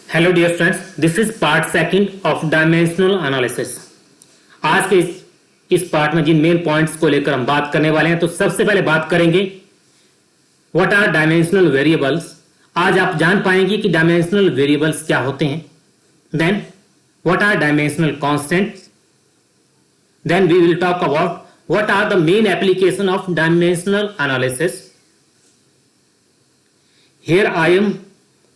Hello dear friends, this is part second of dimensional analysis. आज के इस part में जिन मेन पॉइंट्स को लेकर हम बात करने वाले हैं, तो सबसे पहले बात करेंगे व्हाट आर डायमेंशनल वेरिएबल्स। आज आप जान पाएंगे कि डायमेंशनल वेरिएबल्स क्या होते हैं। Then what are dimensional constants. Then we will talk about what are the main application of dimensional analysis. Here I am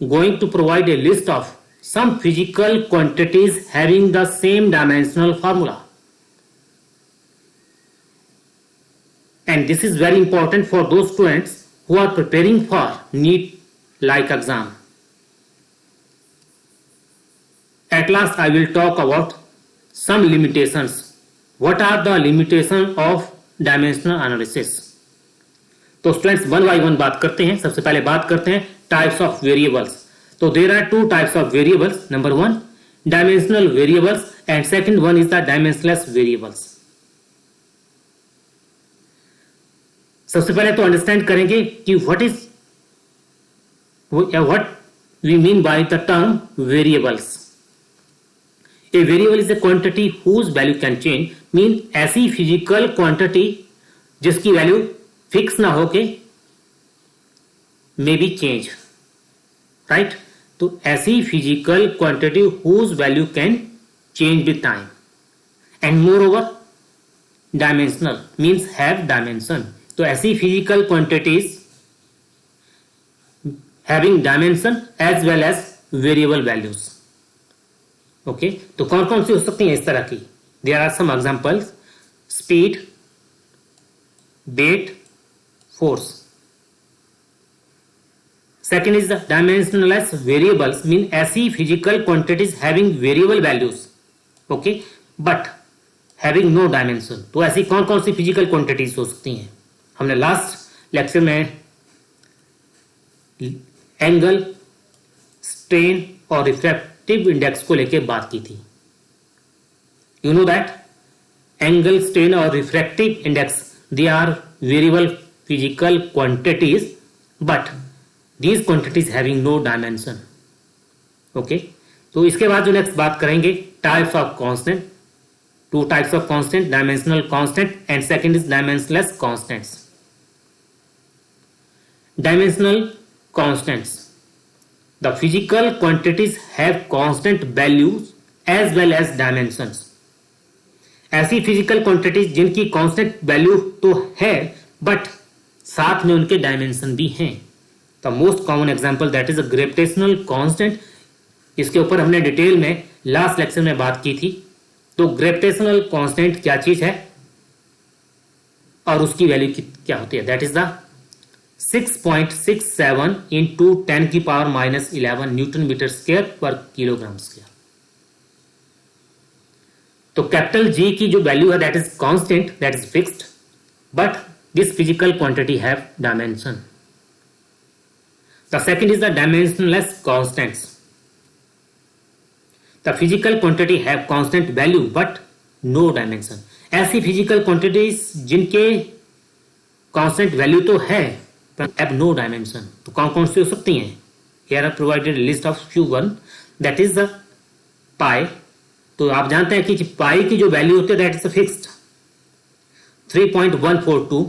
going to provide a list of some physical quantities having the same dimensional formula. And this is very important for those students who are preparing for NEET-like exam. At last I will talk about some limitations. What are the limitations of dimensional analysis? तो students one by one बात करते हैं। सबसे पहले बात करते हैं types of variables. तो there are two types of variables. Number one dimensional variables and second one is the dimensionless variables. सबसे पहले तो अंडरस्टैंड करेंगे कि what we mean by the term variables. A variable is a quantity whose value can change. Mean ऐसी physical quantity जिसकी value fix ना होके may B change, right. तो ऐसी physical quantity whose value can change with time and more over dimensional means have dimension. तो ऐसी physical quantities having dimension as well as variable values. Okay, तो कौन कौन सी हो सकती हैं इस तरह की? There are some examples: speed, weight, force. Second is the dimensionless variables, mean ऐसी physical quantities having variable values, okay, but having no dimension. तो ऐसी कौन कौन सी physical quantities हो सकती हैं? हमने लास्ट लेक्चर में एंगल, स्ट्रेन और रिफ्रैक्टिव इंडेक्स को लेकर बात की थी। You know that angle, strain और refractive index they are variable physical quantities, but these quantities having no dimension. Okay, तो इसके बाद जो नेक्स्ट बात करेंगे types of constant. Two types of constant, dimensional constant and second is dimensionless constants. Dimensional constants, the physical quantities have constant values as well as dimensions. ऐसी physical quantities जिनकी constant value तो है but साथ में उनके dimension भी हैं। The most common example that is a gravitational constant. इसके ऊपर हमने डिटेल में लास्ट लेक्चर में बात की थी। तो ग्रेविटेशनल कांस्टेंट क्या चीज है और उसकी वैल्यू क्या होती है? दैट इज द 6.67 इंटू 10 की पावर -11 न्यूटन मीटर स्क्वायर पर किलोग्राम स्क्वायर। तो कैपिटल जी की जो वैल्यू है that is constant, that is fixed, but this physical quantity have dimension. The second is the dimensionless constants. The physical quantity have constant value but no dimension. ऐसी physical quantities जिनके constant value तो है but have no dimension. तो कौन कौन सी हो सकती हैं? Here are provided a list of few one. That is the pi. तो आप जानते हैं कि पाई की जो वैल्यू होती है that is fixed 3.142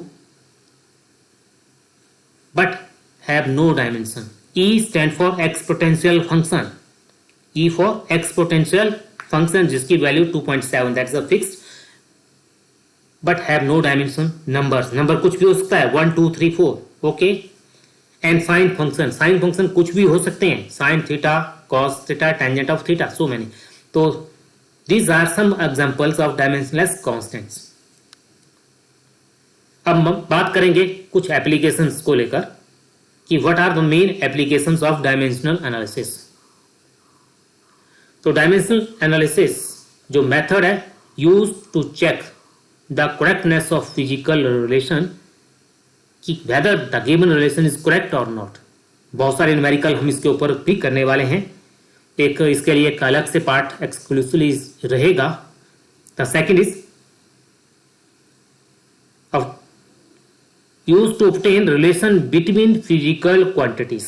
but have no dimension. E stand for exponential function. E for exponential function जिसकी value 2.7 that is a fixed but have no dimension. Numbers, number कुछ भी हो सकता है 1 2 3 4, okay. And sin function, sin function कुछ भी हो सकते हैं, sin theta, cos theta, tangent of theta, so many. तो these are some examples of dimensionless constants. अब हम बात करेंगे कुछ एप्लीकेशंस को लेकर कि what are the main applications of dimensional analysis. तो डायमेंशनल एनालिसिस जो मेथड है use to check the correctness of physical relation कि whether the given relation is correct और नॉट। बहुत सारे न्यूमेरिकल हम इसके ऊपर भी करने वाले हैं। एक इसके लिए एक अलग से पार्ट एक्सक्लूसिवली रहेगा। The second is used to obtain relation between physical quantities.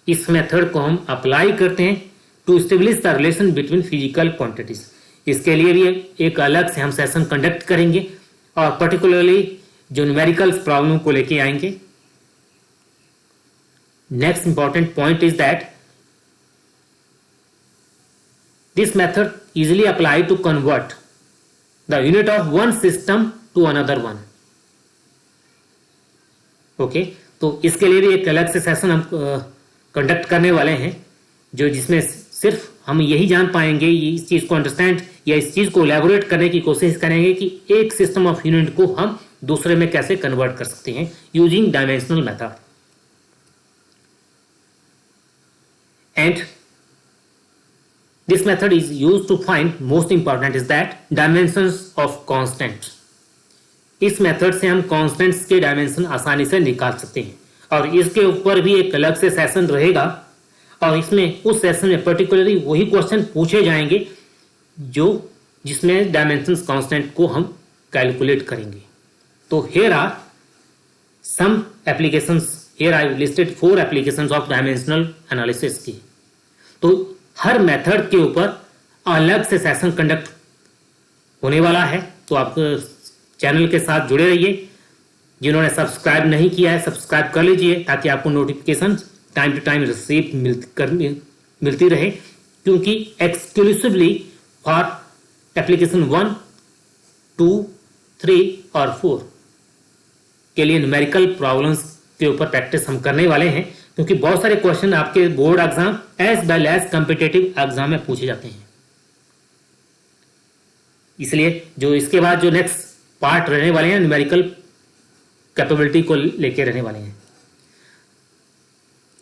इस मेथड को हम अप्लाई करते हैं to establish the relation between physical quantities. इसके लिए भी एक अलग से हम सेशन कंडक्ट करेंगे और पर्टिकुलरली जो न्यूमेरिकल्स प्रॉब्लम को लेके आएंगे। Next important point is that this method easily apply to convert the unit of one system to another one. Okay तो इसके लिए भी एक अलग से सेशन हम कंडक्ट करने वाले हैं जो जिसमें सिर्फ हम यही जान पाएंगे, इस चीज को अंडरस्टैंड या इस चीज को एलैबोरेट करने की कोशिश करेंगे कि एक सिस्टम ऑफ यूनिट को हम दूसरे में कैसे कन्वर्ट कर सकते हैं using dimensional method. And this method is used to find, most important is that, dimensions of constant। इस मेथड से हम कॉन्स्टेंट्स के डायमेंशन आसानी से निकाल सकते हैं और इसके ऊपर भी एक अलग से सेशन रहेगा और इसमें उस सेशन में पर्टिकुलरली वही क्वेश्चन पूछे जाएंगे जो जिसमें डायमेंशंस कांस्टेंट को हम कैलकुलेट करेंगे। तो here are some applications, here I listed 4 applications of dimensional analysis की। तो हर मेथड के ऊपर अलग से सेशन कंडक्ट होने वाला है, तो आप चैनल के साथ जुड़े रहिए। जिन्होंने सब्सक्राइब नहीं किया है सब्सक्राइब कर लीजिए ताकि आपको notification time to time receive मिलती रहे, क्योंकि एक्सक्लूसिवली फॉर एप्लीकेशन 1, 2, 3 और 4 के लिए न्यूमेरिकल प्रॉब्लम्स के ऊपर प्रैक्टिस हम करने वाले हैं, क्योंकि बहुत सारे क्वेश्चन आपके board exam as well as competitive exam में पूछे जाते हैं। इसलिए जो इसके बाद जो नेक्स्ट पार्ट रहने वाले हैं न्यूमेरिकल कैपेबिलिटी को लेके रहने वाले हैं।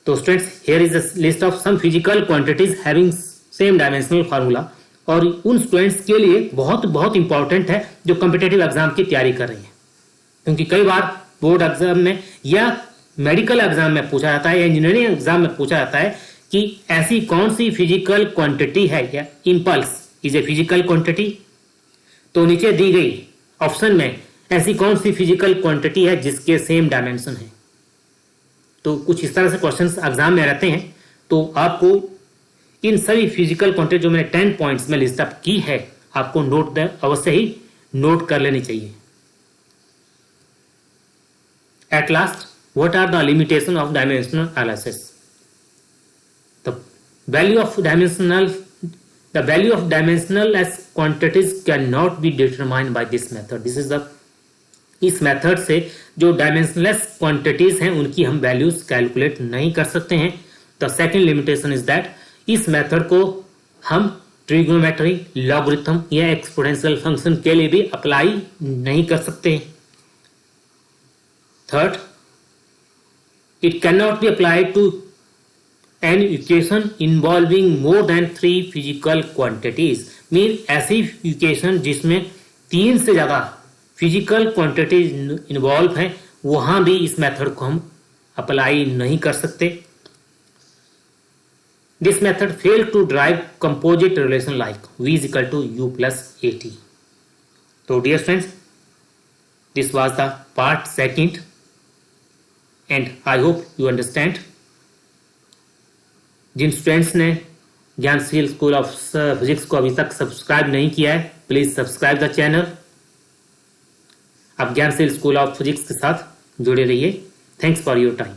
तो students, here is the list of some physical quantities having same dimensional formula, और उन स्टूडेंट्स के लिए बहुत बहुत इंपॉर्टेंट है जो कॉम्पिटिटिव एग्जाम की तैयारी कर रहे हैं, क्योंकि कई बार बोर्ड एग्जाम में या मेडिकल एग्जाम में पूछा जाता है या इंजीनियरिंग एग्जाम में पूछा जाता है कि ऐसी कौन सी फिजिकल क्वांटिटी है या impulse is a physical quantity. तो नीचे दी गई ऑप्शन में ऐसी कौन सी फिजिकल क्वांटिटी है जिसके सेम डायमेंशन है। तो कुछ इस तरह से क्वेश्चंस एग्जाम में रहते हैं, तो आपको इन सभी फिजिकल क्वांटिटी जो मैंने 10 पॉइंट्स में लिस्ट अप की है आपको नोट अवश्य ही नोट कर लेनी चाहिए। At last, what are the limitations of dimensional analysis? The value of dimensional as quantities cannot be determined by this method. This is the इस मेथड से जो डायमेंशनलेस क्वांटिटीज हैं उनकी हम वैल्यूज कैलकुलेट नहीं कर सकते हैं। The second limitation is that इस मेथड को हम ट्रिग्नोमेट्री, लॉगरिथम या एक्सपोनेंशियल फंक्शन के लिए भी अप्लाई नहीं कर सकते। Third, it cannot be applied to an equation involving more than 3 physical quantities। Mean ऐसी इक्वेशन जिसमें 3 से ज्यादा फिजिकल क्वांटिटीज इन्वॉल्व हैं वहां भी इस मेथड को हम अप्लाई नहीं कर सकते। This method fail to drive composite relation like v is equal to u plus at। तो dear friends, this was the part second and I hope you understand। जिन स्टूडेंट्स ने ज्ञानशील स्कूल ऑफ फिजिक्स को अभी तक subscribe नहीं किया है please subscribe the channel. आप ज्ञानशील स्कूल ऑफ फिजिक्स के साथ जुड़े रहिए। Thanks for your time.